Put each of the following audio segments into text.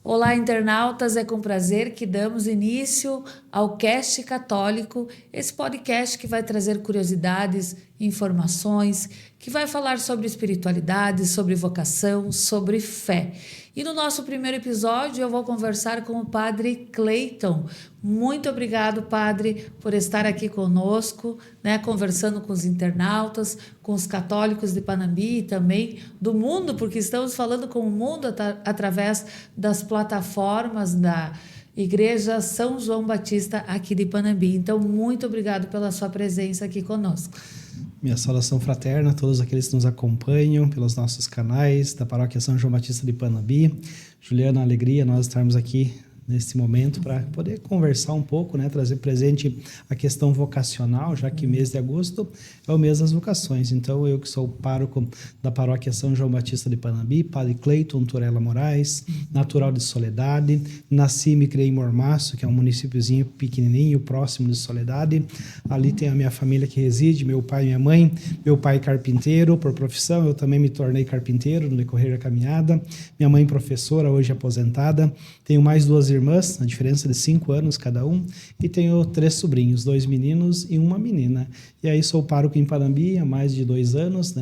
Olá, internautas, é com prazer que damos início ao Cast Católico, esse podcast que vai trazer curiosidades, informações, que vai falar sobre espiritualidade, sobre vocação, sobre fé. E no nosso primeiro episódio eu vou conversar com o Padre Cleiton. Muito obrigado, Padre, por estar aqui conosco, conversando com os internautas, com os católicos de Panambi e também do mundo, porque estamos falando com o mundo através das plataformas da Igreja São João Batista aqui de Panambi. Então, muito obrigado pela sua presença aqui conosco. Minha saudação fraterna a todos aqueles que nos acompanham pelos nossos canais da Paróquia São João Batista de Panambi. Juliana, alegria nós estarmos aqui nesse momento para poder conversar um pouco, trazer presente a questão vocacional, já que mês de agosto é o mês das vocações. Então, eu que sou o pároco da Paróquia São João Batista de Panambi, Padre Cleiton Turella Moraes, natural de Soledade, nasci e me criei em Mormaço, que é um municípiozinho pequenininho, próximo de Soledade. Ali tem a minha família que reside, meu pai e minha mãe, meu pai carpinteiro por profissão, eu também me tornei carpinteiro no decorrer da caminhada, minha mãe professora, hoje aposentada, tenho mais duas irmãs, a diferença de 5 anos cada um, e tenho 3 sobrinhos, 2 meninos e uma menina. E aí sou pároco em Panambi há mais de 2 anos,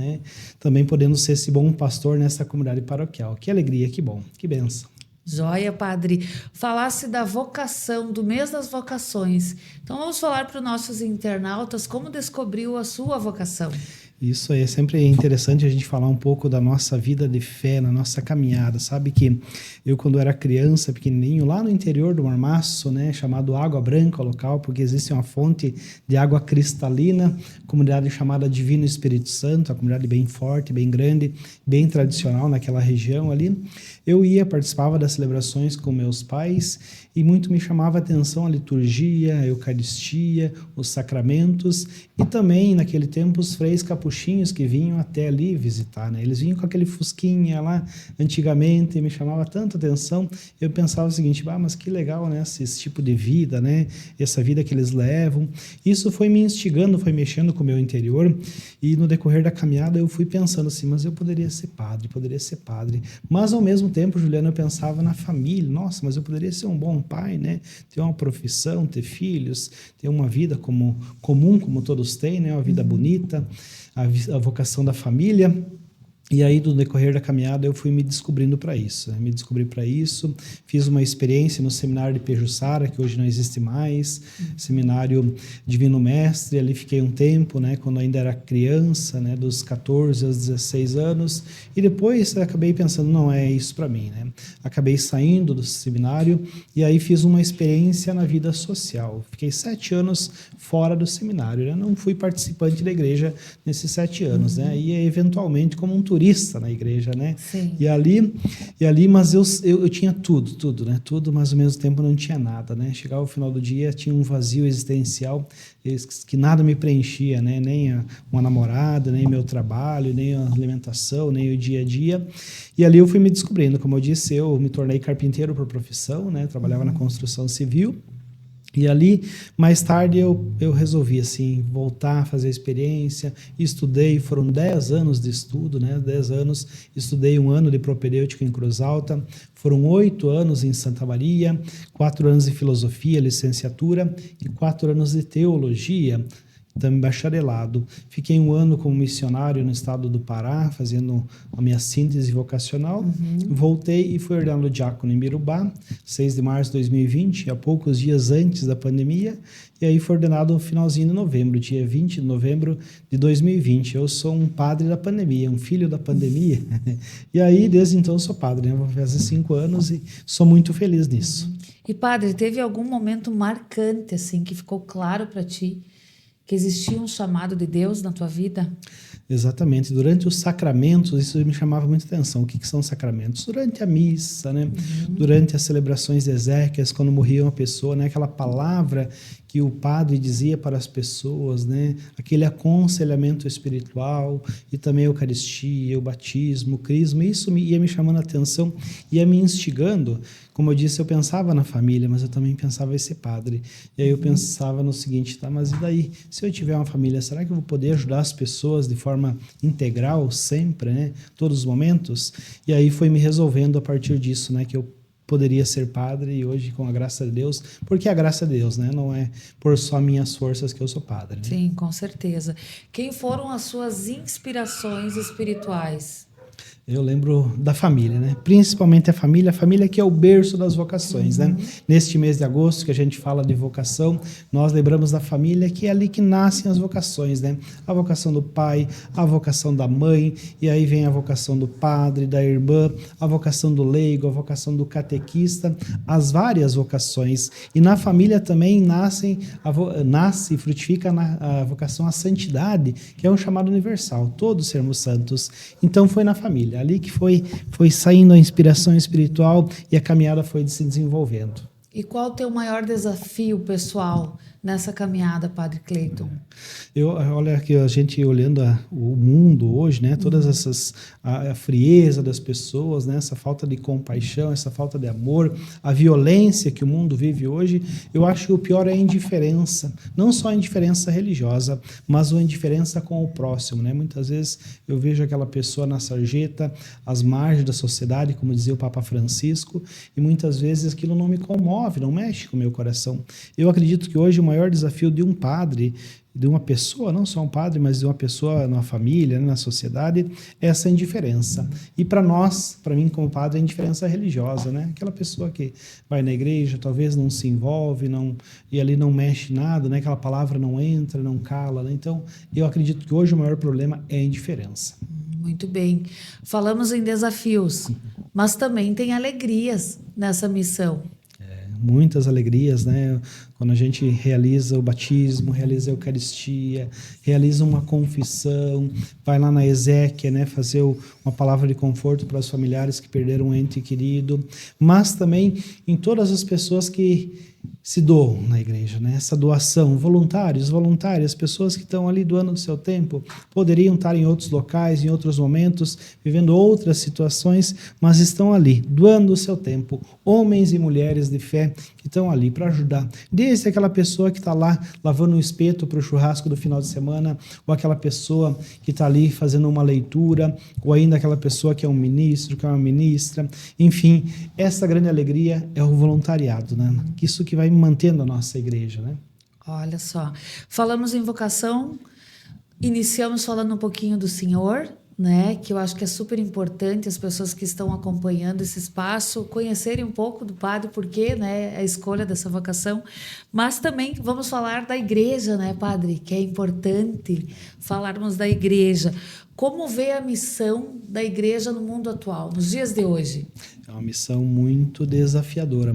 também podendo ser esse bom pastor nessa comunidade paroquial. Que alegria, que bom, que bênção. Joia, Padre. Falasse da vocação, do mês das vocações. Então vamos falar para os nossos internautas como descobriu a sua vocação. Isso aí, é sempre interessante a gente falar um pouco da nossa vida de fé, na nossa caminhada. Sabe que eu, quando era criança, pequenininho, lá no interior do Mormaço, chamado Água Branca, o local, porque existe uma fonte de água cristalina, comunidade chamada Divino Espírito Santo, uma comunidade bem forte, bem grande, bem tradicional naquela região ali. Eu participava das celebrações com meus pais e muito me chamava a atenção a liturgia, a Eucaristia, os sacramentos e também, naquele tempo, os freis capuchinhos que vinham até ali visitar, Eles vinham com aquele fusquinha lá, antigamente, e me chamava tanta atenção. Eu pensava o seguinte, mas que legal, esse tipo de vida, Essa vida que eles levam. Isso foi me instigando, foi mexendo com o meu interior e no decorrer da caminhada eu fui pensando assim, mas eu poderia ser padre. Mas ao mesmo tempo, Juliana, eu pensava na família. Nossa, mas eu poderia ser um bom pai, ter uma profissão, ter filhos, ter uma vida comum, como todos têm, uma vida bonita, a vocação da família. E aí, no decorrer da caminhada, eu fui me descobrindo para isso. Me descobri para isso. Fiz uma experiência no seminário de Pejuçara, que hoje não existe mais. Seminário Divino Mestre. Ali fiquei um tempo, quando ainda era criança, dos 14 aos 16 anos. E depois acabei pensando, não é isso para mim. Acabei saindo do seminário e aí fiz uma experiência na vida social. Fiquei 7 anos fora do seminário. Não fui participante da igreja nesses 7 anos. E eventualmente como um turista na igreja, Sim. E ali, mas eu tinha tudo, tudo, mas ao mesmo tempo não tinha nada, Chegava ao final do dia, tinha um vazio existencial que nada me preenchia, nem uma namorada, nem meu trabalho, nem a alimentação, nem o dia a dia. E ali eu fui me descobrindo, como eu disse, eu me tornei carpinteiro por profissão, trabalhava na construção civil. E ali, mais tarde, eu resolvi, assim, voltar a fazer a experiência, estudei, foram 10 anos de estudo, 10 anos, estudei 1 ano de propedêutica em Cruz Alta, foram 8 anos em Santa Maria, 4 anos de filosofia, licenciatura, e 4 anos de teologia, também bacharelado. Fiquei 1 ano como missionário no estado do Pará, fazendo a minha síntese vocacional. Voltei e fui ordenado diácono em Birubá, 6 de março de 2020, há poucos dias antes da pandemia, e aí fui ordenado no finalzinho de novembro, dia 20 de novembro de 2020. Eu sou um padre da pandemia, um filho da pandemia, e aí desde então sou padre, vou fazer 5 anos e sou muito feliz nisso. E padre, teve algum momento marcante, assim, que ficou claro para ti que existia um chamado de Deus na tua vida? Exatamente. Durante os sacramentos, isso me chamava muita atenção. O que são sacramentos? Durante a missa, Durante as celebrações de exéquias, quando morria uma pessoa, aquela palavra que o padre dizia para as pessoas, aquele aconselhamento espiritual e também a Eucaristia, o batismo, o crisma, isso ia me chamando a atenção, ia me instigando. Como eu disse, eu pensava na família, mas eu também pensava em ser padre. E aí eu pensava no seguinte, mas e daí? Se eu tiver uma família, será que eu vou poder ajudar as pessoas de forma integral, sempre, todos os momentos? E aí foi me resolvendo a partir disso, que eu poderia ser padre e hoje, com a graça de Deus, porque a graça de Deus, né? Não é por só minhas forças que eu sou padre. Né? Sim, com certeza. Quem foram as suas inspirações espirituais? Eu lembro da família, né? Principalmente a família que é o berço das vocações, né? Neste mês de agosto que a gente fala de vocação, nós lembramos da família, que é ali que nascem as vocações, né? A vocação do pai, a vocação da mãe, e aí vem a vocação do padre, da irmã, a vocação do leigo, a vocação do catequista, as várias vocações. E na família também nasce e frutifica a vocação à santidade, que é um chamado universal, todos sermos santos. Então foi na família, ali que foi saindo a inspiração espiritual e a caminhada foi se desenvolvendo. E qual o teu maior desafio pessoal nessa caminhada, Padre Cleiton? Olha aqui, a gente olhando o mundo hoje, né? Todas essas a frieza das pessoas, né? Essa falta de compaixão, essa falta de amor, a violência que o mundo vive hoje, eu acho que o pior é a indiferença, não só a indiferença religiosa, mas a indiferença com o próximo, né? Muitas vezes eu vejo aquela pessoa na sarjeta, às margens da sociedade, como dizia o Papa Francisco, e muitas vezes aquilo não me comove, não mexe com o meu coração. Eu acredito que hoje o maior desafio de um padre, de uma pessoa, não só um padre, mas de uma pessoa na família, na sociedade, é essa indiferença. E para nós, para mim como padre, a indiferença religiosa, né? Aquela pessoa que vai na igreja, talvez não se envolve, e ali não mexe nada, né? Aquela palavra não entra, não cala, né? Então, eu acredito que hoje o maior problema é a indiferença. Muito bem. Falamos em desafios, mas também tem alegrias nessa missão. Muitas alegrias, né? Quando a gente realiza o batismo, realiza a Eucaristia, realiza uma confissão, vai lá na exéquia, né? Fazer uma palavra de conforto para os familiares que perderam um ente querido, mas também em todas as pessoas que se doam na igreja, né? Essa doação, voluntárias, pessoas que estão ali doando o seu tempo, poderiam estar em outros locais, em outros momentos, vivendo outras situações, mas estão ali, doando o seu tempo, homens e mulheres de fé que estão ali para ajudar, desde aquela pessoa que está lá lavando um espeto para o churrasco do final de semana, ou aquela pessoa que está ali fazendo uma leitura, ou ainda aquela pessoa que é um ministro, que é uma ministra, enfim, essa grande alegria é o voluntariado, né? Isso que vai mantendo a nossa igreja, né? Olha só, falamos em vocação, iniciamos falando um pouquinho do Senhor, né? Que eu acho que é super importante as pessoas que estão acompanhando esse espaço conhecerem um pouco do padre, porque, né, a escolha dessa vocação, mas também vamos falar da igreja, né, padre? Que é importante falarmos da igreja. Como vê a missão da igreja no mundo atual, nos dias de hoje? É uma missão muito desafiadora,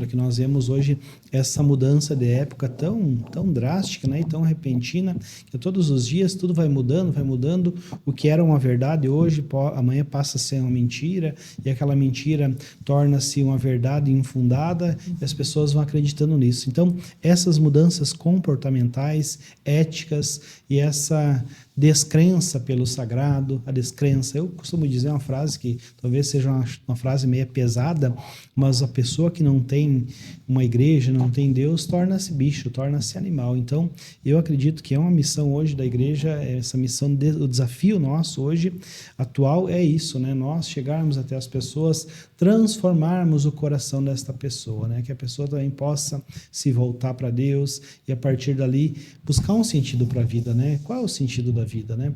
que nós vemos hoje essa mudança de época tão drástica, né, e tão repentina, que todos os dias tudo vai mudando, o que era uma verdade hoje, amanhã passa a ser uma mentira, e aquela mentira torna-se uma verdade infundada, e as pessoas vão acreditando nisso. Então, essas mudanças comportamentais, éticas, e essa descrença pelo sagrado, a descrença. Eu costumo dizer uma frase que talvez seja uma frase meio pesada, mas a pessoa que não tem uma igreja, não tem Deus, torna-se bicho, torna-se animal. Então, eu acredito que é uma missão hoje da igreja, essa missão, o desafio nosso hoje, atual, é isso, né? Nós chegarmos até as pessoas, transformarmos o coração desta pessoa, né? Que a pessoa também possa se voltar para Deus e a partir dali buscar um sentido para a vida, né? Qual é o sentido da vida, né?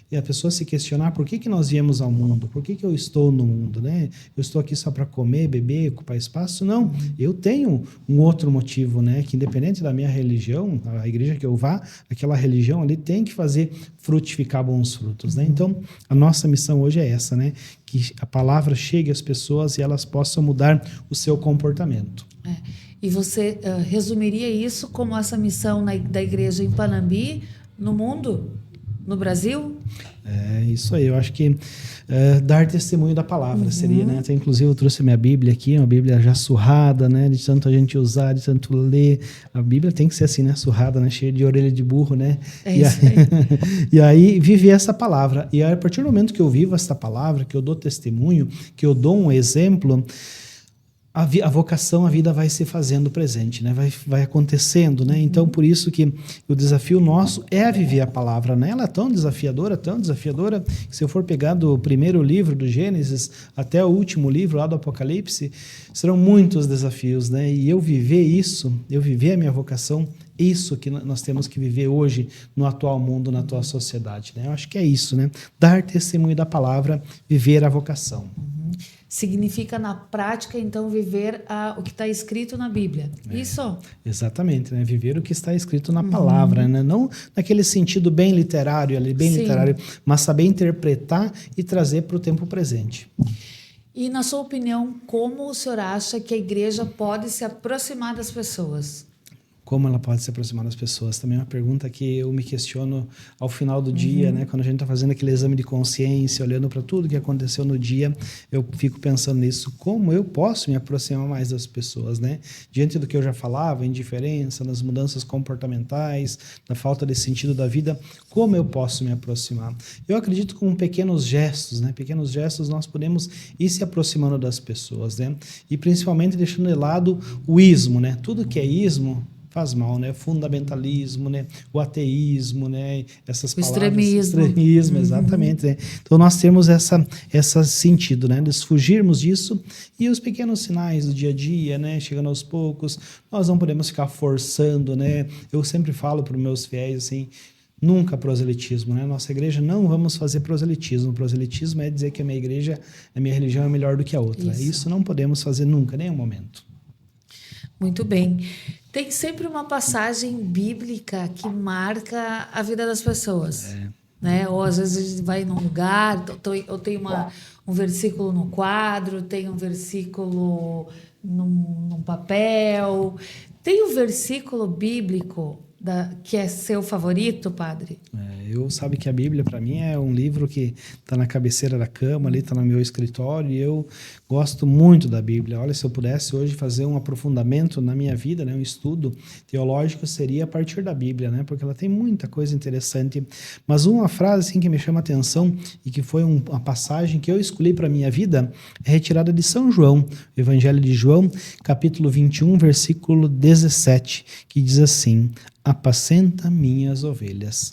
E a pessoa se questionar por que nós viemos ao mundo, por que eu estou no mundo, né? Eu estou aqui só para comer, beber, ocupar espaço? Não, eu tenho um outro motivo, né? Que independente da minha religião, a igreja que eu vá, aquela religião ali tem que fazer frutificar bons frutos, né? Então, a nossa missão hoje é essa, né? Que a palavra chegue às pessoas e elas possam mudar o seu comportamento. E você resumiria isso como essa missão da igreja em Panambi, no mundo, no Brasil? É isso aí, eu acho que dar testemunho da palavra seria, né? Até, inclusive eu trouxe minha Bíblia aqui, uma Bíblia já surrada, né? De tanto a gente usar, de tanto ler. A Bíblia tem que ser assim, né? Surrada, né? Cheia de orelha de burro, né? Isso aí. E aí viver essa palavra. E aí, a partir do momento que eu vivo essa palavra, que eu dou testemunho, que eu dou um exemplo, a vocação, a vida vai se fazendo presente, né? Vai acontecendo, né? Então, por isso que o desafio nosso é viver a palavra, né? Ela é tão desafiadora, que se eu for pegar do primeiro livro do Gênesis até o último livro lá do Apocalipse, serão muitos desafios, né? E eu viver a minha vocação, isso que nós temos que viver hoje no atual mundo, na atual sociedade, né? Eu acho que é isso, né? Dar testemunho da palavra, viver a vocação. Significa, na prática, então, viver o que está escrito na Bíblia. Isso? Exatamente, né? Viver o que está escrito na palavra, né? Não naquele sentido bem literário, mas saber interpretar e trazer para o tempo presente. E, na sua opinião, como o senhor acha que a igreja pode se aproximar das pessoas? Como ela pode se aproximar das pessoas? Também é uma pergunta que eu me questiono ao final do dia, né? Quando a gente está fazendo aquele exame de consciência, olhando para tudo que aconteceu no dia, eu fico pensando nisso. Como eu posso me aproximar mais das pessoas, né? Diante do que eu já falava, indiferença, nas mudanças comportamentais, na falta de sentido da vida, como eu posso me aproximar? Eu acredito que com pequenos gestos, né? Pequenos gestos nós podemos ir se aproximando das pessoas, né? E principalmente deixando de lado o ismo, né? Tudo que é ismo faz mal, né? Fundamentalismo, né? O ateísmo, né? Essas palavras, extremismo, exatamente. Né? Então nós temos esse sentido, né? De fugirmos disso e os pequenos sinais do dia a dia, né? Chegando aos poucos, nós não podemos ficar forçando, né? Eu sempre falo para os meus fiéis assim, nunca proselitismo, né? Nossa igreja não vamos fazer proselitismo. Proselitismo é dizer que a minha igreja, a minha religião é melhor do que a outra. Isso não podemos fazer nunca, nem um momento. Muito bem. Tem sempre uma passagem bíblica que marca a vida das pessoas. Né? Ou às vezes a gente vai num lugar, ou tem um versículo no quadro, tem um versículo num papel. Tem um versículo bíblico que é seu favorito, padre? Eu sabe que a Bíblia para mim é um livro que está na cabeceira da cama, ali está no meu escritório, e eu gosto muito da Bíblia. Olha, se eu pudesse hoje fazer um aprofundamento na minha vida, né, um estudo teológico, seria a partir da Bíblia, né, porque ela tem muita coisa interessante. Mas uma frase assim, que me chama a atenção e que foi uma passagem que eu escolhi para a minha vida é retirada de São João, o Evangelho de João, capítulo 21, versículo 17, que diz assim: apacenta minhas ovelhas,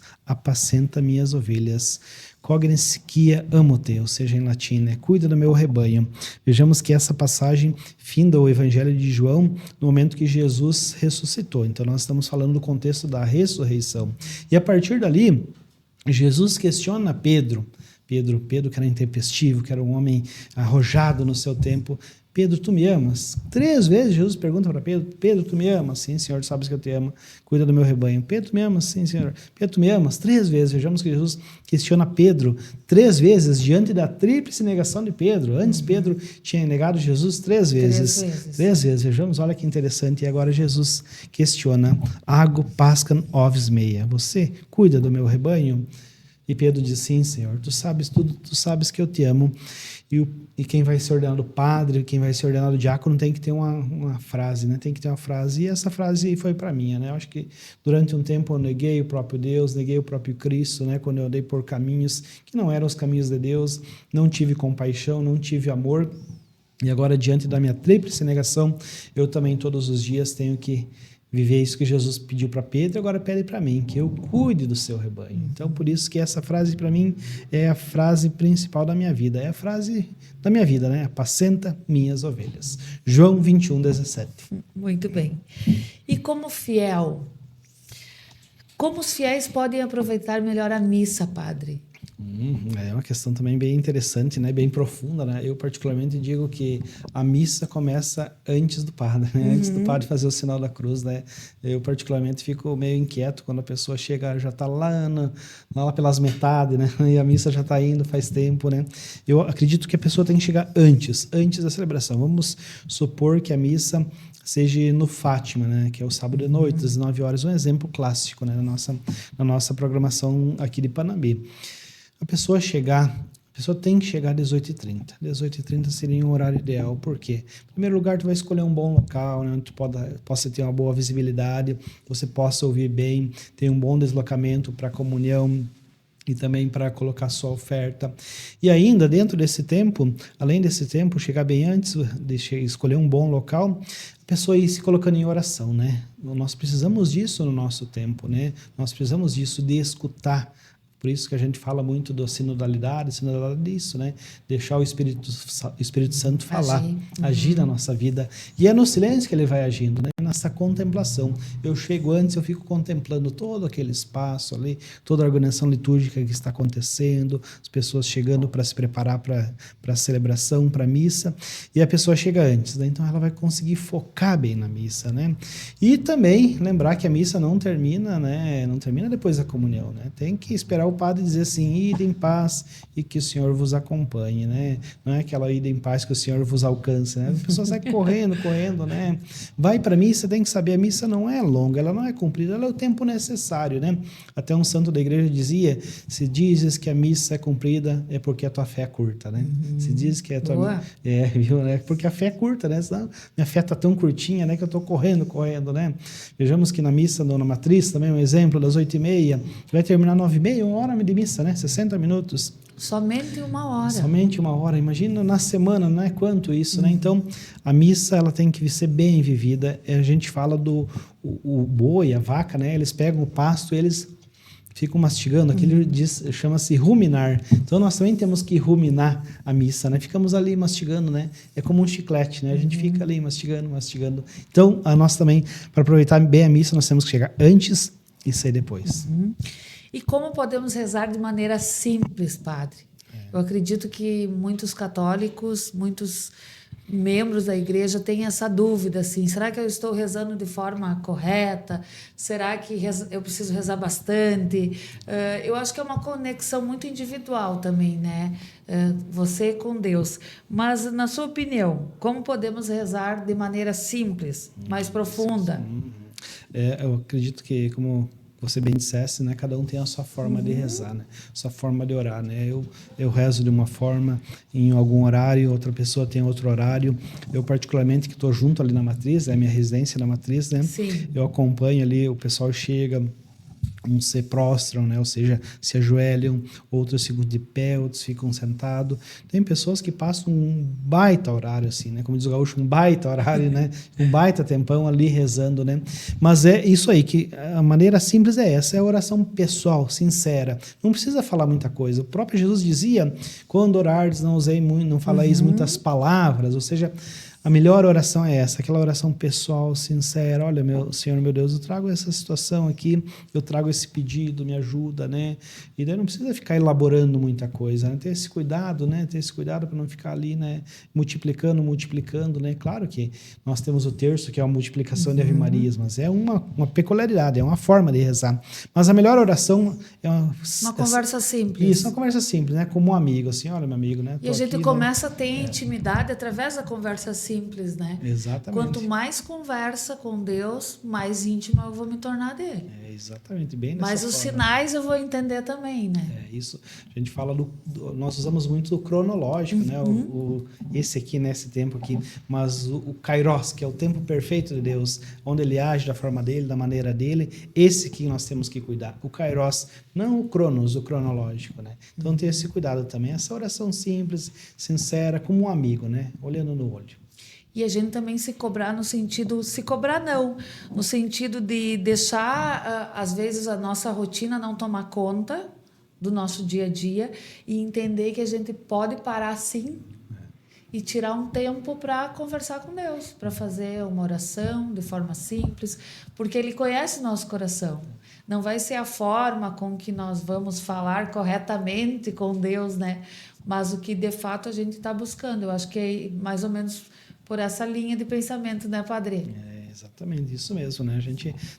cognoscia amo-te, ou seja, em latim, né? Cuida do meu rebanho. Vejamos que essa passagem finda o Evangelho de João no momento que Jesus ressuscitou. Então nós estamos falando do contexto da ressurreição. E a partir dali, Jesus questiona Pedro, que era intempestivo, que era um homem arrojado no seu tempo. Pedro, tu me amas? 3 vezes Jesus pergunta para Pedro: Pedro, tu me amas? Sim, Senhor, tu sabes que eu te amo. Cuida do meu rebanho. Pedro, tu me amas? Sim, Senhor. Pedro, tu me amas? 3 vezes. Vejamos que Jesus questiona Pedro 3 vezes diante da tríplice negação de Pedro. Antes Pedro tinha negado Jesus 3 vezes. 3 vezes. Vejamos, olha que interessante. E agora Jesus questiona: Ago pascam oves meia. Você cuida do meu rebanho? E Pedro diz: sim, Senhor, tu sabes tudo, tu sabes que eu te amo. E quem vai ser ordenado padre, quem vai ser ordenado diácono, tem que ter uma frase, né? Tem que ter uma frase. E essa frase foi para mim, né? Eu acho que durante um tempo eu neguei o próprio Deus, neguei o próprio Cristo, né? Quando eu andei por caminhos que não eram os caminhos de Deus, não tive compaixão, não tive amor. E agora, diante da minha tríplice negação, eu também todos os dias tenho que viver isso que Jesus pediu para Pedro e agora pede para mim, que eu cuide do seu rebanho. Então, por isso que essa frase para mim é a frase principal da minha vida, é a frase da minha vida, né? Apacenta minhas ovelhas. João 21, 17. Muito bem. E como fiel, como os fiéis podem aproveitar melhor a missa, padre? É uma questão também bem interessante, né? Bem profunda, né? Eu particularmente digo que a missa começa antes do padre, né? Antes do padre fazer o sinal da cruz, né? Eu particularmente fico meio inquieto quando a pessoa chega, já está lá pelas metades, né? E a missa já está indo faz tempo, né? Eu acredito que a pessoa tem que chegar antes da celebração. Vamos supor que a missa seja no Fátima, né, que é o sábado de noite, às 19 horas, um exemplo clássico, né, na nossa programação aqui de Panambi. A pessoa tem que chegar às 18h30. 18h30 seria um horário ideal. Por quê? Em primeiro lugar, tu vai escolher um bom local, né, onde tu possa ter uma boa visibilidade, você possa ouvir bem, ter um bom deslocamento para a comunhão. e também para colocar sua oferta. E ainda, dentro desse tempo, além desse tempo, chegar bem antes, escolher um bom local, a pessoa ir se colocando em oração, né? Nós precisamos disso no nosso tempo, né? Nós precisamos disso, de escutar. Por isso que a gente fala muito da sinodalidade disso, né? Deixar o Espírito Santo falar, agir na nossa vida. E é no silêncio que ele vai agindo, né? Nessa contemplação. Eu chego antes, eu fico contemplando todo aquele espaço ali, toda a organização litúrgica que está acontecendo, as pessoas chegando para se preparar para a celebração, para a missa, e a pessoa chega antes, né? Então ela vai conseguir focar bem na missa, né? E também lembrar que a missa não termina, né? Não termina depois da comunhão, né? Tem que esperar o padre dizer assim, ide em paz e que o Senhor vos acompanhe, né? Não é aquela ida em paz que o Senhor vos alcance, né? A pessoa sai correndo, né? Vai para a missa, tem que saber, a missa não é longa, ela não é comprida, ela é o tempo necessário, né? Até um santo da igreja dizia, se dizes que a missa é comprida, é porque a tua fé é curta, né? Se diz que a tua... viu, né? Porque a fé é curta, né? Senão, minha fé está tão curtinha, né? Que eu estou correndo, né? Vejamos que na missa Dona Matriz, também um exemplo, das 8h30, vai terminar 9h30, 1 hora de missa, né? 60 minutos. Somente 1 hora. Somente 1 hora. Imagina na semana, não é quanto isso, né? Então, a missa, ela tem que ser bem vivida. A gente fala do o boi, a vaca, né? Eles pegam o pasto e eles ficam mastigando. Aquilo chama-se ruminar. Então, nós também temos que ruminar a missa, né? Ficamos ali mastigando, né? É como um chiclete, né? A gente fica ali mastigando. Então, nós também, para aproveitar bem a missa, nós temos que chegar antes e sair depois. E como podemos rezar de maneira simples, padre? Eu acredito que muitos católicos, muitos membros da igreja têm essa dúvida, assim, será que eu estou rezando de forma correta? Será que eu preciso rezar bastante? Eu acho que é uma conexão muito individual também, né? Você com Deus. Mas, na sua opinião, como podemos rezar de maneira simples, mais profunda? Eu acredito que, como você bem dissesse, né? Cada um tem a sua forma de rezar, né? Sua forma de orar, né? Eu rezo de uma forma em algum horário, outra pessoa tem outro horário. Eu particularmente que estou junto ali na matriz, é a minha residência na matriz, né? Sim. Eu acompanho ali, o pessoal chega, uns se prostram, né? Ou seja, se ajoelham, outros ficam de pé, outros ficam sentados. Tem pessoas que passam um baita horário, assim, né? Como diz o gaúcho, um baita horário, né? Um baita tempão ali rezando, né? Mas é isso aí, que a maneira simples é essa, é a oração pessoal, sincera. Não precisa falar muita coisa. O próprio Jesus dizia, quando orardes, não faléis muitas palavras, ou seja, a melhor oração é essa, aquela oração pessoal, sincera. Olha, meu Senhor, meu Deus, eu trago essa situação aqui, eu trago esse pedido, me ajuda, né? E daí não precisa ficar elaborando muita coisa, né? Ter esse cuidado, né? Ter esse cuidado para não ficar ali, né? Multiplicando, né? Claro que nós temos o terço, que é a multiplicação de Ave Marias, mas é uma peculiaridade, é uma forma de rezar. Mas a melhor oração é uma conversa simples. Isso, uma conversa simples, né? Como um amigo, assim, olha, meu amigo, né? E a gente começa a ter intimidade através da conversa simples, né? Exatamente. Quanto mais conversa com Deus, mais íntima eu vou me tornar dele. Exatamente, bem nessa Mas os forma. Sinais eu vou entender também, né? Isso. A gente fala nós usamos muito o cronológico, né? Esse aqui, nesse tempo aqui, mas o Kairos, que é o tempo perfeito de Deus, onde ele age da forma dele, da maneira dele, esse que nós temos que cuidar. O Kairos, não o Cronos, o cronológico, né? Então ter esse cuidado também, essa oração simples, sincera, como um amigo, né? Olhando no olho. E a gente também se cobrar no sentido, no sentido de deixar, às vezes, a nossa rotina não tomar conta do nosso dia a dia e entender que a gente pode parar sim e tirar um tempo para conversar com Deus, para fazer uma oração de forma simples, porque Ele conhece o nosso coração. Não vai ser a forma com que nós vamos falar corretamente com Deus, né? Mas o que de fato a gente está buscando. Eu acho que é mais ou menos por essa linha de pensamento, né, padre? Exatamente, isso mesmo, né?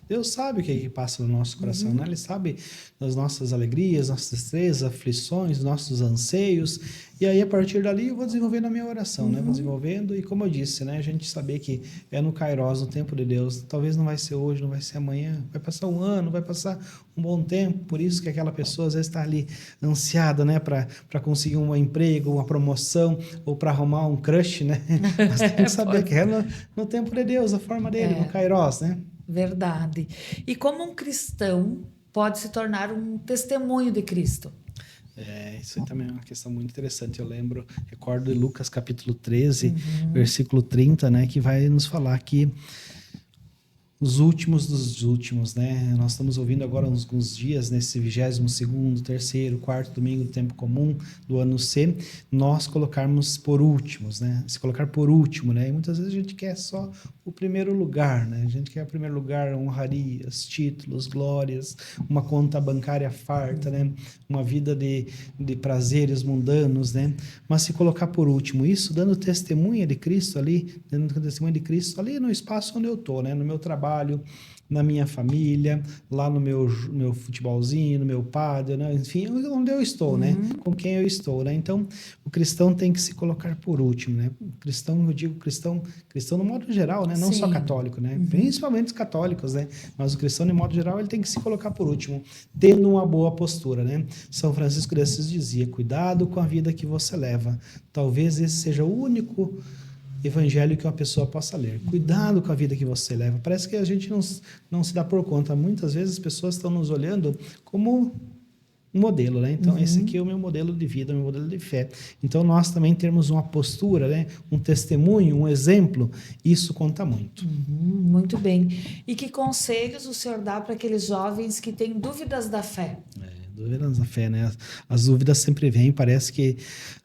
Deus sabe o que passa no nosso coração, né? Ele sabe das nossas alegrias, nossas tristezas, aflições, nossos anseios. E aí, a partir dali, eu vou desenvolvendo a minha oração, né? Vou desenvolvendo e, como eu disse, né? A gente saber que é no Kairos, no tempo de Deus. Talvez não vai ser hoje, não vai ser amanhã. Vai passar um ano, vai passar um bom tempo. Por isso que aquela pessoa, às vezes, está ali ansiada, né? Para conseguir um emprego, uma promoção ou para arrumar um crush, né? Mas tem que saber que é no tempo de Deus, a forma dele, no Kairos, né? Verdade. E como um cristão pode se tornar um testemunho de Cristo. Isso aí também é uma questão muito interessante. Recordo de Lucas capítulo 13, versículo 30, né, que vai nos falar que os últimos dos últimos, né? Nós estamos ouvindo agora alguns dias, nesse 22º, 3º, 4º domingo do tempo comum do ano C, nós colocarmos por últimos, né? Se colocar por último, né? E muitas vezes a gente quer só o primeiro lugar, né? A gente quer o primeiro lugar, honrarias, títulos, glórias, uma conta bancária farta, né? Uma vida de prazeres mundanos, né? Mas se colocar por último isso, dando testemunha de Cristo ali, no espaço onde eu estou, né? No meu trabalho, na minha família, lá no meu futebolzinho, no meu padre, né? Enfim, onde eu estou, né? Com quem eu estou, né? Então, o cristão tem que se colocar por último, né? O cristão, eu digo cristão no modo geral, né? Não só católico, né? Principalmente os católicos, né? Mas o cristão, de modo geral, ele tem que se colocar por último, tendo uma boa postura, né? São Francisco de Assis dizia: cuidado com a vida que você leva. Talvez esse seja o único evangelho que uma pessoa possa ler. Cuidado com a vida que você leva. Parece que a gente não se dá por conta. Muitas vezes as pessoas estão nos olhando como um modelo, né? Então, esse aqui é o meu modelo de vida, o meu modelo de fé. Então, nós também temos uma postura, né? Um testemunho, um exemplo, isso conta muito. Muito bem. E que conselhos o senhor dá para aqueles jovens que têm dúvidas da fé? Dúvidas da fé, né? As dúvidas sempre vêm, parece que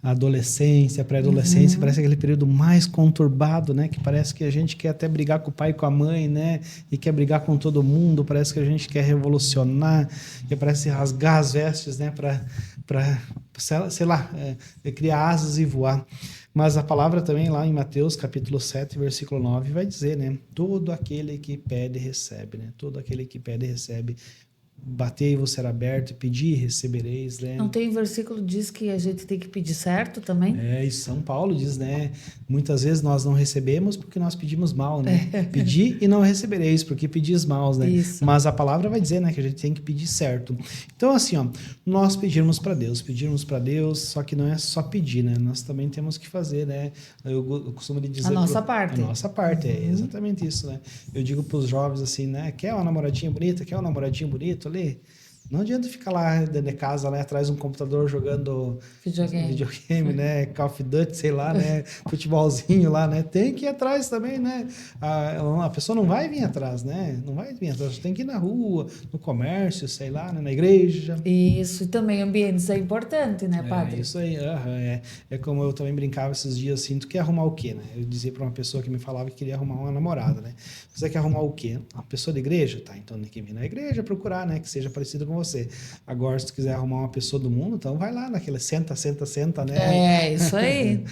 a adolescência, a pré-adolescência, parece aquele período mais conturbado, né? Que parece que a gente quer até brigar com o pai e com a mãe, né? E quer brigar com todo mundo, parece que a gente quer revolucionar, que parece rasgar as vestes, né? Para sei lá, criar asas e voar. Mas a palavra também lá em Mateus capítulo 7, versículo 9, vai dizer, né? Todo aquele que pede, recebe, né? Todo aquele que pede, recebe. Batei e vos será aberto, pedi e recebereis, né? Não tem versículo que diz que a gente tem que pedir certo também? E São Paulo diz, né? Muitas vezes nós não recebemos porque nós pedimos mal, né? Pedi e não recebereis, porque pedis mal, né? Isso. Mas a palavra vai dizer, né, que a gente tem que pedir certo. Então, assim, ó, nós pedirmos para Deus, só que não é só pedir, né? Nós também temos que fazer, né? Eu costumo dizer... A nossa parte. A nossa parte, é exatamente isso, né? Eu digo para os jovens assim, né? Quer uma namoradinha bonita? Quer um namoradinho bonito ali? Não adianta ficar lá dentro de casa, né, atrás de um computador jogando videogame, né, Call of Duty, sei lá, né, futebolzinho lá, né, tem que ir atrás também, né, a pessoa não vai vir atrás, né, não vai vir atrás, tem que ir na rua, no comércio, sei lá, né, na igreja. Isso, e também ambientes é importante, né, padre? Isso aí, é como eu também brincava esses dias assim, tu quer arrumar o quê, né, eu dizia para uma pessoa que me falava que queria arrumar uma namorada, né, você quer arrumar o quê? Uma pessoa de igreja? Tá, então tem que vir na igreja procurar, né, que seja parecida com você. Agora, se tu quiser arrumar uma pessoa do mundo, então vai lá naquela senta, né? Isso aí.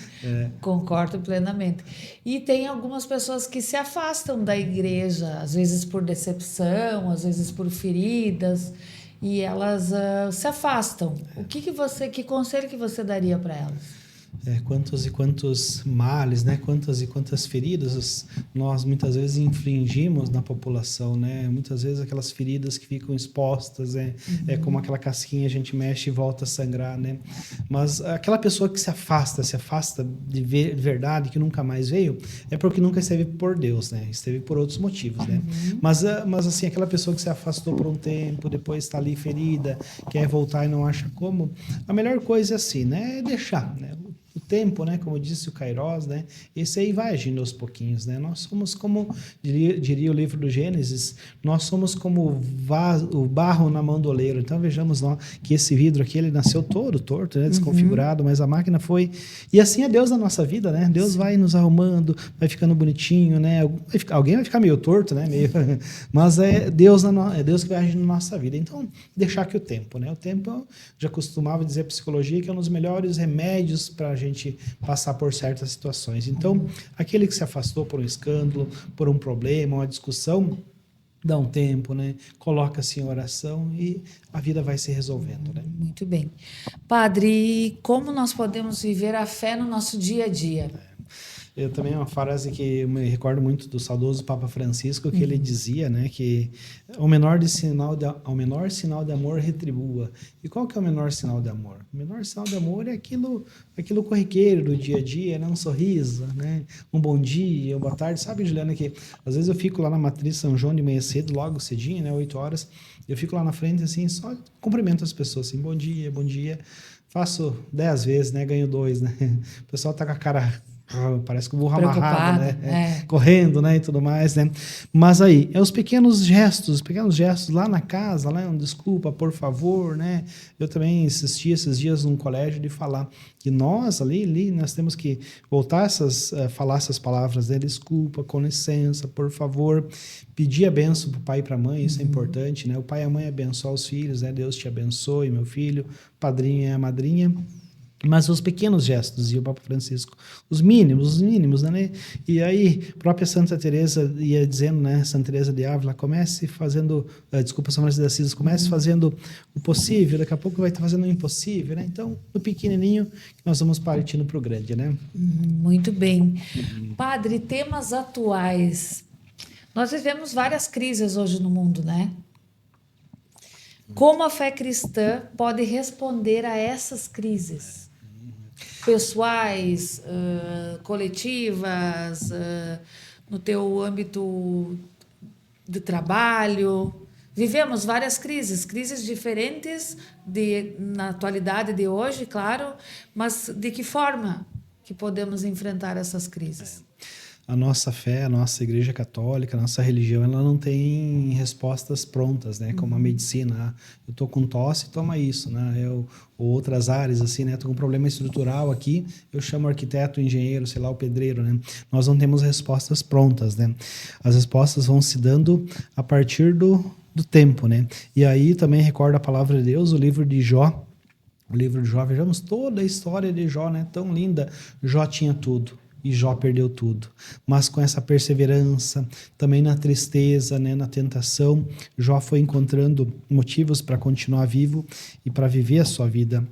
Concordo plenamente. E tem algumas pessoas que se afastam da igreja, às vezes por decepção, às vezes por feridas, e elas se afastam. Que conselho que você daria para elas? Quantos e quantos males, né? Quantas e quantas feridas nós muitas vezes infligimos na população, né? Muitas vezes aquelas feridas que ficam expostas, é como aquela casquinha, a gente mexe e volta a sangrar, né? Mas aquela pessoa que se afasta de verdade, que nunca mais veio, é porque nunca esteve por Deus, né? Esteve por outros motivos, né? Mas assim, aquela pessoa que se afastou por um tempo, depois está ali ferida, quer voltar e não acha como, a melhor coisa é assim, né? É deixar, né? O tempo, né, como disse o Kairos, né, esse aí vai agindo aos pouquinhos, né, nós somos como, diria o livro do Gênesis, nós somos como o barro na mão do oleiro. Então vejamos lá que esse vidro aqui, ele nasceu todo torto, né, desconfigurado, mas a máquina foi, e assim é Deus na nossa vida, né, Deus vai nos arrumando, vai ficando bonitinho, né, alguém vai ficar meio torto, né, mas é Deus que vai agindo na nossa vida. Então, deixar que o tempo, né, o tempo, já costumava dizer a psicologia que é um dos melhores remédios para a gente passar por certas situações. Então, aquele que se afastou por um escândalo, por um problema, uma discussão, dá um tempo, né? Coloca-se em oração e a vida vai se resolvendo, né? Muito bem. Padre, como nós podemos viver a fé no nosso dia a dia? Eu também, uma frase que eu me recordo muito do saudoso Papa Francisco, que ele dizia, né, que ao menor sinal de amor retribua. E qual que é o menor sinal de amor? O menor sinal de amor é aquilo corriqueiro do dia a dia, né, um sorriso, né, um bom dia, uma boa tarde. Sabe, Juliana, que às vezes eu fico lá na Matriz São João de manhã cedo, logo cedinho, né, 8 horas, eu fico lá na frente, assim, só cumprimento as pessoas, assim, bom dia, bom dia. Faço 10 vezes, né, ganho 2, né. O pessoal tá com a cara... parece que o burro amarrado, né? Correndo, né? E tudo mais, né? Mas aí, os pequenos gestos lá na casa, lá, desculpa, por favor, né? Eu também assisti esses dias num colégio de falar que nós ali nós temos que voltar falar essas palavras, né? Desculpa, com licença, por favor, pedir a benção pro pai e pra mãe, isso é importante, né? O pai e a mãe abençoam os filhos, né? Deus te abençoe, meu filho, padrinho e a madrinha. Mas os pequenos gestos, e o Papa Francisco, os mínimos, né? E aí, a própria Santa Teresa ia dizendo, né? Santa Teresa de Ávila, comece fazendo, São Francisco de Assis, comece fazendo o possível, daqui a pouco vai estar fazendo o impossível, né? Então, no pequenininho, nós vamos partindo para o grande, né? Muito bem. Padre, temas atuais. Nós vivemos várias crises hoje no mundo, né? Como a fé cristã pode responder a essas crises? Pessoais, coletivas, no teu âmbito de trabalho. Vivemos várias crises diferentes na atualidade de hoje, claro, mas de que forma que podemos enfrentar essas crises? A nossa fé, a nossa Igreja Católica, a nossa religião, ela não tem respostas prontas, né? Como a medicina, eu tô com tosse, toma isso, né? Ou outras áreas, assim, né? Tô com um problema estrutural aqui, eu chamo o arquiteto, o engenheiro, sei lá, o pedreiro, né? Nós não temos respostas prontas, né? As respostas vão se dando a partir do tempo, né? E aí também recordo a palavra de Deus, o livro de Jó. O livro de Jó, vejamos toda a história de Jó, né? Tão linda. Jó tinha tudo. E Jó perdeu tudo. Mas com essa perseverança, também na tristeza, né, na tentação, Jó foi encontrando motivos para continuar vivo e para viver a sua vida.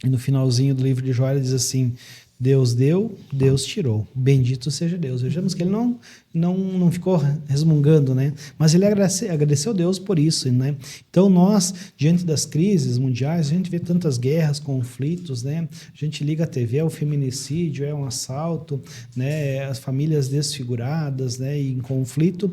E no finalzinho do livro de Jó ele diz assim: Deus deu, Deus tirou. Bendito seja Deus. Vejamos que ele não ficou resmungando, né? Mas ele agradeceu a Deus por isso, né? Então nós, diante das crises mundiais, a gente vê tantas guerras, conflitos, né? A gente liga a TV, é o feminicídio, é um assalto, né? As famílias desfiguradas, né? E em conflito.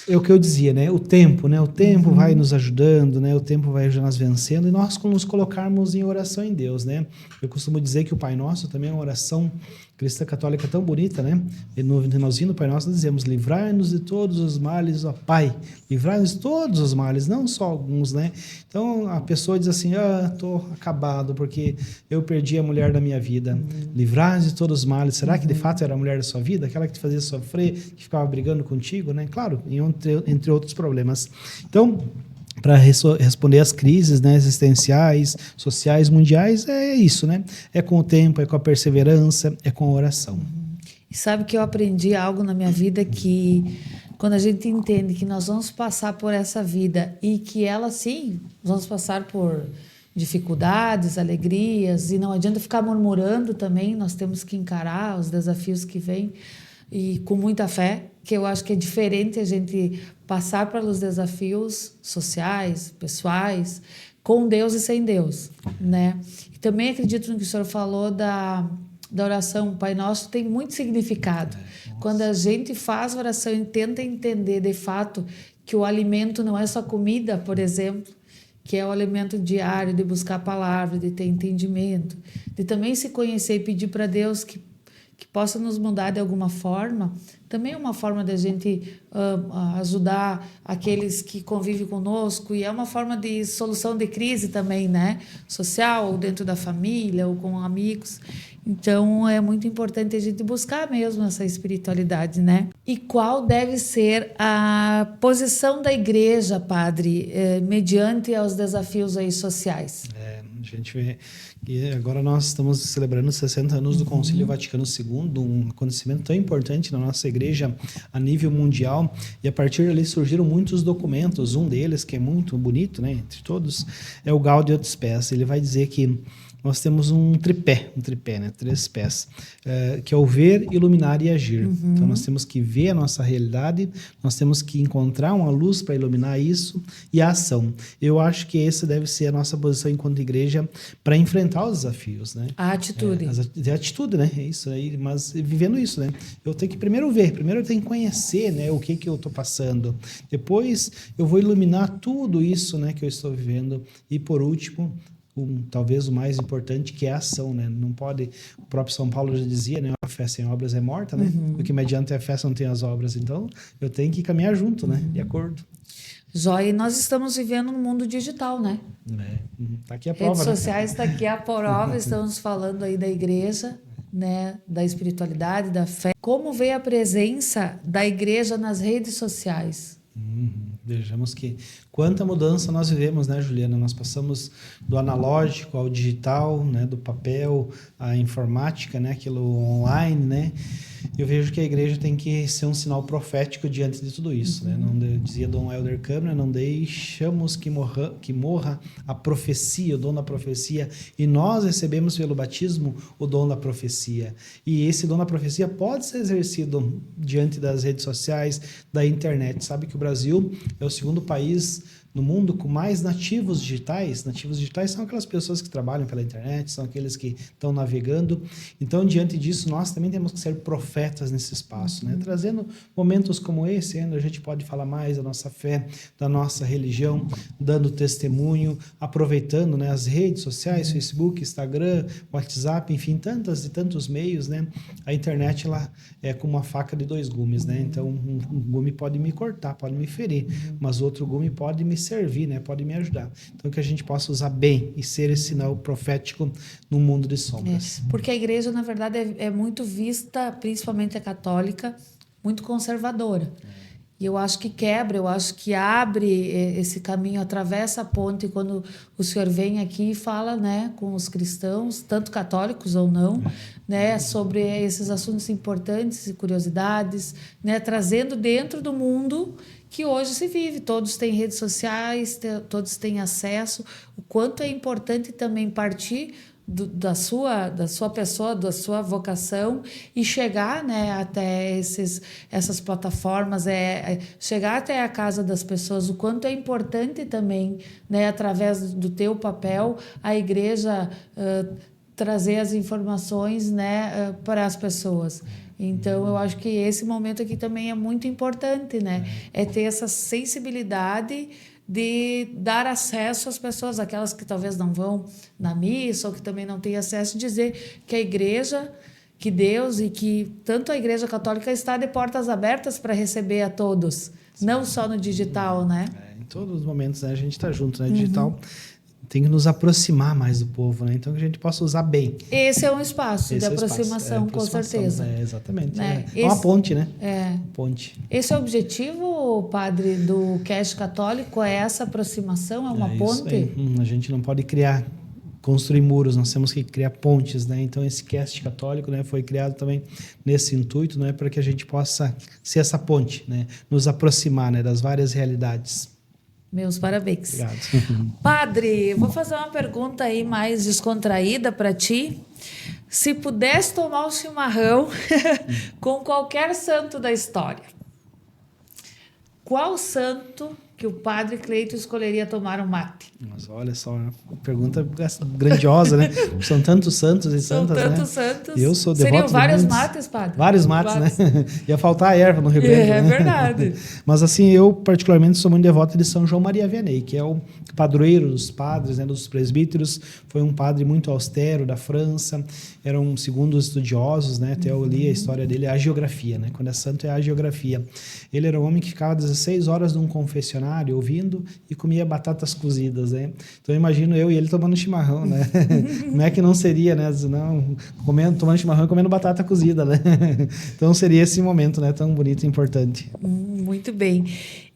É o que eu dizia, né? O tempo, né? O tempo vai nos ajudando, né? O tempo vai nós vencendo e nós nos colocarmos em oração em Deus, né? Eu costumo dizer que o Pai Nosso também é uma oração cristã católica tão bonita, né? E no finalzinho do Pai Nosso dizemos: livrai-nos de todos os males, ó Pai. Livrai-nos de todos os males, não só alguns, né? Então a pessoa diz assim: tô acabado porque eu perdi a mulher da minha vida. Livrai-nos de todos os males. Será que de fato era a mulher da sua vida? Aquela que te fazia sofrer, que ficava brigando contigo, né? Claro, entre outros problemas. Então, para responder às crises, né, existenciais, sociais, mundiais, é isso, né? É com o tempo, é com a perseverança, é com a oração. E sabe que eu aprendi algo na minha vida que quando a gente entende que nós vamos passar por essa vida e que ela, sim, vamos passar por dificuldades, alegrias, e não adianta ficar murmurando também, nós temos que encarar os desafios que vêm e com muita fé, que eu acho que é diferente a gente passar pelos desafios sociais, pessoais, com Deus e sem Deus, né? E também acredito no que o senhor falou da oração. O Pai Nosso tem muito significado. Quando a gente faz oração e tenta entender de fato que o alimento não é só comida, por exemplo, que é o alimento diário de buscar a palavra, de ter entendimento, de também se conhecer e pedir para Deus que possa nos mudar de alguma forma, também é uma forma da gente ajudar aqueles que convivem conosco, e é uma forma de solução de crise também, né? Social, ou dentro da família, ou com amigos. Então, é muito importante a gente buscar mesmo essa espiritualidade, né? E qual deve ser a posição da igreja, padre, mediante aos desafios aí sociais? A gente vê que agora nós estamos celebrando 60 anos do Concílio Vaticano II, um acontecimento tão importante na nossa igreja a nível mundial, e a partir dali surgiram muitos documentos. Um deles, que é muito bonito, né, entre todos, é o Gaudium et Spes. Ele vai dizer que nós temos um tripé, né? 3 pés, que é o ver, iluminar e agir. Então, nós temos que ver a nossa realidade, nós temos que encontrar uma luz para iluminar isso e a ação. Eu acho que essa deve ser a nossa posição enquanto igreja para enfrentar os desafios, né? A atitude. A atitude, né? É isso aí, mas vivendo isso, né? Eu tenho que primeiro ver, primeiro eu tenho que conhecer, né, o que eu estou passando. Depois eu vou iluminar tudo isso, né, que eu estou vivendo. E por último, talvez o mais importante, que é a ação, né? Não pode, o próprio São Paulo já dizia, né? A fé sem obras é morta, né? O que mediante a fé não tem as obras. Então, eu tenho que caminhar junto, né? De acordo. Joia, e nós estamos vivendo no mundo digital, né? Tá aqui a prova, redes sociais, está aqui a prova, estamos falando aí da igreja, né? Da espiritualidade, da fé. Como vê a presença da igreja nas redes sociais? Vejamos que quanta mudança nós vivemos, né, Juliana? Nós passamos do analógico ao digital, né, do papel à informática, né, aquilo online, né? Eu vejo que a igreja tem que ser um sinal profético diante de tudo isso, né? Não dizia Dom Helder Câmara, não deixamos que morra a profecia, o dom da profecia, e nós recebemos pelo batismo o dom da profecia. E esse dom da profecia pode ser exercido diante das redes sociais, da internet. Sabe que o Brasil é o segundo país no mundo com mais nativos digitais. Nativos digitais são aquelas pessoas que trabalham pela internet, são aqueles que estão navegando. Então, diante disso, nós também temos que ser profetas nesse espaço, né? Trazendo momentos como esse, onde a gente pode falar mais da nossa fé, da nossa religião, dando testemunho, aproveitando, né, as redes sociais, Facebook, Instagram, WhatsApp, enfim, tantas e tantos meios, né? A internet, ela é como uma faca de 2 gumes, né? Então, um gume pode me cortar, pode me ferir, mas outro gume pode me servir, né? Pode me ajudar. Então, que a gente possa usar bem e ser esse sinal profético no mundo de sombras. Porque a igreja, na verdade, é muito vista, principalmente a católica, muito conservadora. E eu acho que quebra, eu acho que abre esse caminho, atravessa a ponte quando o senhor vem aqui e fala, né, com os cristãos, tanto católicos ou não, né, sobre esses assuntos importantes e curiosidades, né, trazendo dentro do mundo que hoje se vive. Todos têm redes sociais, todos têm acesso. O quanto é importante também partir da sua pessoa, da sua vocação e chegar, né, até essas plataformas, chegar até a casa das pessoas. O quanto é importante também, né, através do teu papel, a igreja trazer as informações, né, para as pessoas. Então, eu acho que esse momento aqui também é muito importante, né? É ter essa sensibilidade de dar acesso às pessoas, aquelas que talvez não vão na missa ou que também não têm acesso, dizer que a igreja, que Deus e que tanto a Igreja Católica está de portas abertas para receber a todos, não só no digital, né? Em todos os momentos, né, a gente está junto, né? Digital tem que nos aproximar mais do povo, né? Então, que a gente possa usar bem. Esse é um espaço de aproximação, com certeza. Exatamente. Né? É uma ponte, né? Ponte. Esse é o objetivo, padre, do Cast Católico? É essa aproximação? É uma ponte? A gente não pode construir muros, nós temos que criar pontes, né? Então, esse Cast Católico, né, foi criado também nesse intuito, né, para que a gente possa ser essa ponte, né? Nos aproximar, né, das várias realidades. Meus parabéns. Obrigado. Padre, vou fazer uma pergunta aí mais descontraída para ti. Se pudesse tomar um chimarrão com qualquer santo da história, qual santo que o padre Cleito escolheria tomar um mate? Mas olha só, uma pergunta grandiosa, né? São tantos santos e santas, né? São tantos santos. Eu sou devoto. Seriam vários muitos, mates, padre? Vários mates, né? Ia faltar a erva no Rio Grande, É né? verdade. Mas assim, eu particularmente sou muito devoto de São João Maria Vianney, que é o padroeiro dos padres, né, dos presbíteros. Foi um padre muito austero da França. Era segundo os estudiosos, né? Até eu li a história dele, a geografia, né? Quando é santo é a geografia. Ele era um homem que ficava 16 horas num confessionário ouvindo e comia batatas cozidas, né? Então eu imagino eu e ele tomando chimarrão, né? Como é que não seria, né? Não, tomando chimarrão e comendo batata cozida, né? Então seria esse momento, né? Tão bonito e importante. Muito bem.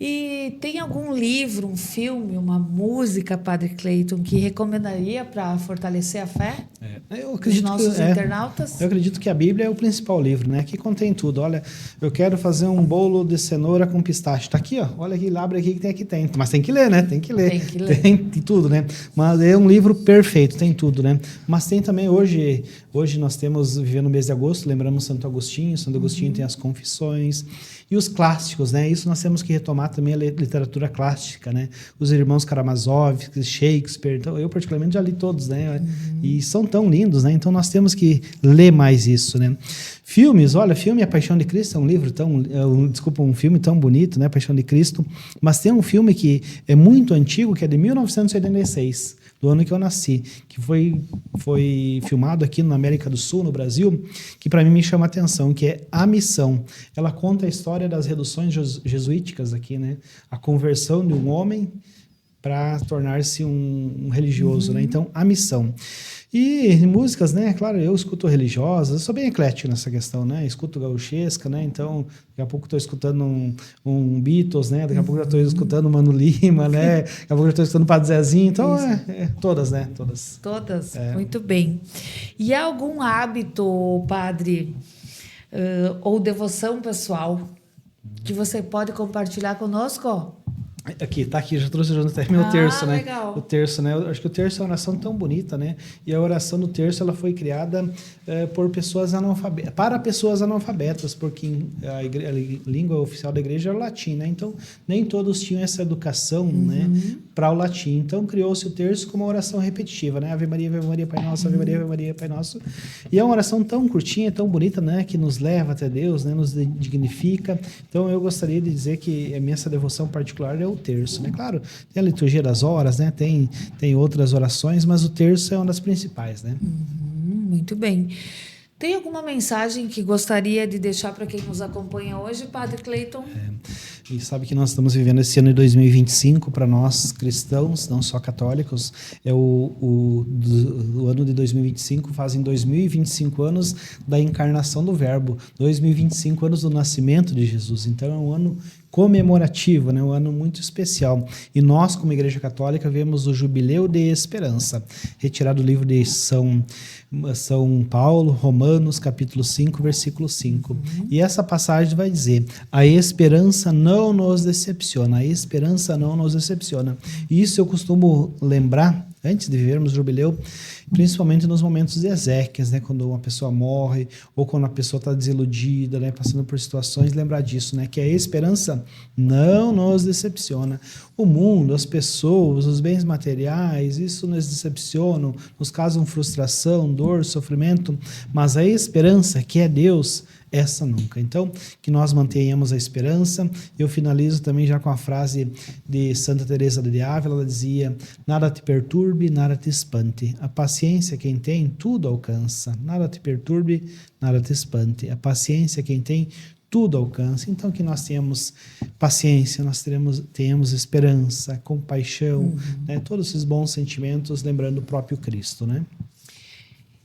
E tem algum livro, um filme, uma música, Padre Cleiton, que recomendaria para fortalecer a fé Eu dos acredito nossos que, internautas? eu acredito que a Bíblia é o principal livro, né? Que contém tudo. Olha, eu quero fazer um bolo de cenoura com pistache. Tá aqui, ó. Olha aqui, abre aqui que tem. Mas tem que ler, né? Tem que ler. Tem que ler. Tem tudo, né? Mas é um livro perfeito, tem tudo, né? Mas tem também hoje nós temos, vivendo o mês de agosto, lembramos Santo Agostinho. Santo Agostinho tem as Confissões e os clássicos, né? Isso nós temos que retomar também a literatura clássica, né? Os irmãos Karamazov, Shakespeare. Então, eu particularmente já li todos, né? E são tão lindos, né? Então nós temos que ler mais isso, né? Filmes, olha, filme A Paixão de Cristo é um livro um filme tão bonito, né? Paixão de Cristo. Mas tem um filme que é muito antigo, que é de 1986, do ano que eu nasci, que foi filmado aqui na América do Sul, no Brasil, que para mim me chama a atenção, que é A Missão. Ela conta a história das reduções jesuíticas aqui, né? A conversão de um homem para tornar-se um religioso, né? Então, A Missão. E músicas, né? Claro, eu escuto religiosas, eu sou bem eclético nessa questão, né? Escuto gauchesca, né? Então, daqui a pouco estou escutando um Beatles, né? Daqui a pouco já estou escutando Mano Lima, né? Daqui a pouco já estou escutando Padre Zezinho. Então, todas, né? Todas. Todas? Muito bem. E há algum hábito, Padre, ou devoção pessoal que você pode compartilhar conosco? Aqui, tá aqui, já trouxe até meu terço, né? Legal. O terço, né? Eu acho que o terço é uma oração tão bonita, né? E a oração do terço, ela foi criada por pessoas analfabetas, para pessoas analfabetas, porque a língua oficial da igreja é o latim, né? Então, nem todos tinham essa educação, né? Para o latim. Então, criou-se o terço como uma oração repetitiva, né? Ave Maria, Pai Nosso, Ave Maria, Pai Nosso. E é uma oração tão curtinha, tão bonita, né? Que nos leva até Deus, né? Nos dignifica. Então, eu gostaria de dizer que a minha devoção particular é o terço, né? Claro, tem a liturgia das horas, né? Tem outras orações, mas o terço é uma das principais, né? Muito bem. Tem alguma mensagem que gostaria de deixar para quem nos acompanha hoje, Padre Cleiton? E sabe que nós estamos vivendo esse ano de 2025, para nós cristãos, não só católicos, é o ano de 2025, fazem 2025 anos da encarnação do Verbo, 2025 anos do nascimento de Jesus. Então é um ano comemorativo, né? Um ano muito especial. E nós, como Igreja Católica, vemos o Jubileu de Esperança, retirado do livro de São Paulo, Romanos, capítulo 5, versículo 5. E essa passagem vai dizer: a esperança não nos decepciona, a esperança não nos decepciona. E isso eu costumo lembrar, antes de vivermos o jubileu, principalmente nos momentos de exéquias, né? Quando uma pessoa morre, ou quando a pessoa está desiludida, né? Passando por situações, lembrar disso, né? Que a esperança não nos decepciona. O mundo, as pessoas, os bens materiais, isso nos decepcionam, nos causam frustração, dor, sofrimento, mas a esperança, que é Deus, essa nunca. Então, que nós mantenhamos a esperança. Eu finalizo também já com a frase de Santa Teresa de Ávila. Ela dizia: nada te perturbe, nada te espante. A paciência quem tem, tudo alcança. Nada te perturbe, nada te espante. A paciência quem tem, tudo alcança. Então, que nós tenhamos paciência, nós tenhamos esperança, compaixão, né? Todos esses bons sentimentos, lembrando o próprio Cristo, né?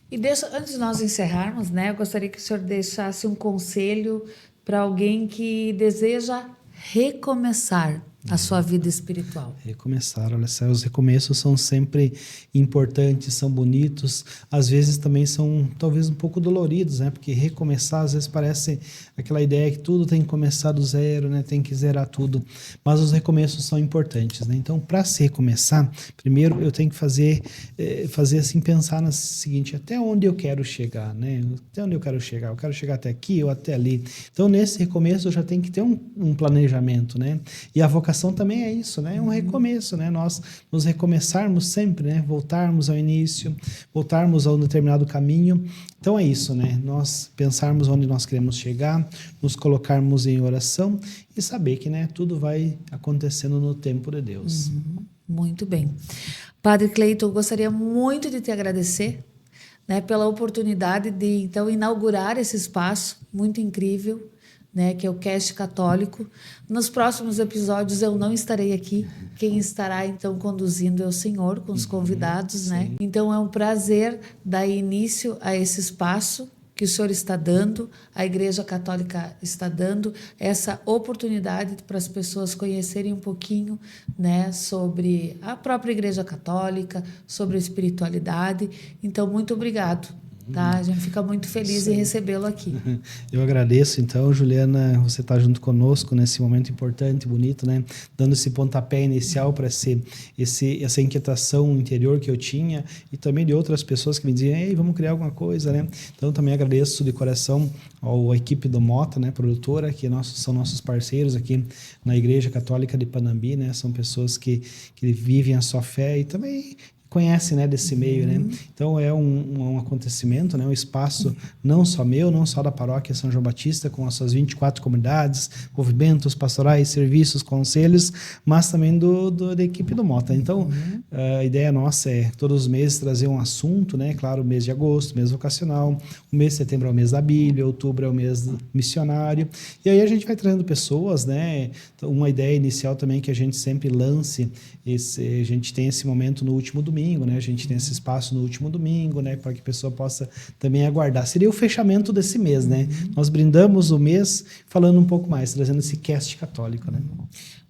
E antes de nós encerrarmos, né, eu gostaria que o senhor deixasse um conselho para alguém que deseja recomeçar a sua vida espiritual. Recomeçar, olha só, os recomeços são sempre importantes, são bonitos, às vezes também são talvez um pouco doloridos, né? Porque recomeçar às vezes parece aquela ideia que tudo tem que começar do zero, né? Tem que zerar tudo, mas os recomeços são importantes, né? Então, para se recomeçar, primeiro eu tenho que fazer assim, pensar no seguinte: até onde eu quero chegar, né? Até onde eu quero chegar? Eu quero chegar até aqui ou até ali. Então, nesse recomeço eu já tenho que ter um planejamento, né? E a vocação também é isso, né? É um recomeço, né? Nós nos recomeçarmos sempre, né? Voltarmos ao início, voltarmos a um determinado caminho. Então é isso, né? Nós pensarmos onde nós queremos chegar, nos colocarmos em oração e saber que, né, tudo vai acontecendo no tempo de Deus. Muito bem. Padre Cleiton, eu gostaria muito de te agradecer, né, pela oportunidade de, então, inaugurar esse espaço muito incrível, né, que é o Cast Católico. Nos próximos episódios eu não estarei aqui. Quem estará, então, conduzindo é o senhor, com os convidados, né? Então, é um prazer dar início a esse espaço, que o senhor está dando, a Igreja Católica está dando, essa oportunidade para as pessoas conhecerem um pouquinho, né, sobre a própria Igreja Católica, sobre a espiritualidade. Então, muito obrigado. Tá? A gente fica muito feliz em recebê-lo aqui. Eu agradeço, então, Juliana, você está junto conosco nesse momento importante, bonito, né? Dando esse pontapé inicial para essa inquietação interior que eu tinha e também de outras pessoas que me diziam, ei, vamos criar alguma coisa, né? Então, também agradeço de coração à equipe do Mota, né, produtora, que são nossos parceiros aqui na Igreja Católica de Panambi, né? São pessoas que vivem a sua fé e também conhece, né, desse meio, né? Então é um acontecimento, né, um espaço não só meu, não só da paróquia São João Batista, com as suas 24 comunidades, movimentos pastorais, serviços, conselhos, mas também da equipe do Mota. Então, a ideia nossa é todos os meses trazer um assunto, né? Claro, o mês de agosto, mês vocacional, o mês de setembro é o mês da Bíblia, outubro é o mês missionário, e aí a gente vai trazendo pessoas, né? Então, uma ideia inicial também que a gente sempre lance, a gente tem esse momento no último domingo, né? A gente tem esse espaço no último domingo, né? Para que a pessoa possa também aguardar. Seria o fechamento desse mês, né? Nós brindamos o mês falando um pouco mais, trazendo esse cast católico, né?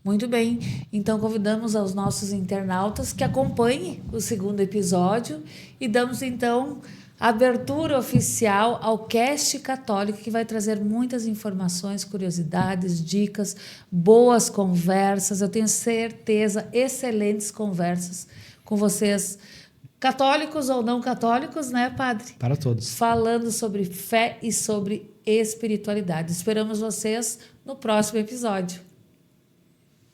Muito bem. Então, convidamos aos nossos internautas que acompanhem o segundo episódio e damos, então, abertura oficial ao Cast Católico, que vai trazer muitas informações, curiosidades, dicas, boas conversas. Eu tenho certeza, excelentes conversas com vocês, católicos ou não católicos, né, padre? Para todos. Falando sobre fé e sobre espiritualidade. Esperamos vocês no próximo episódio.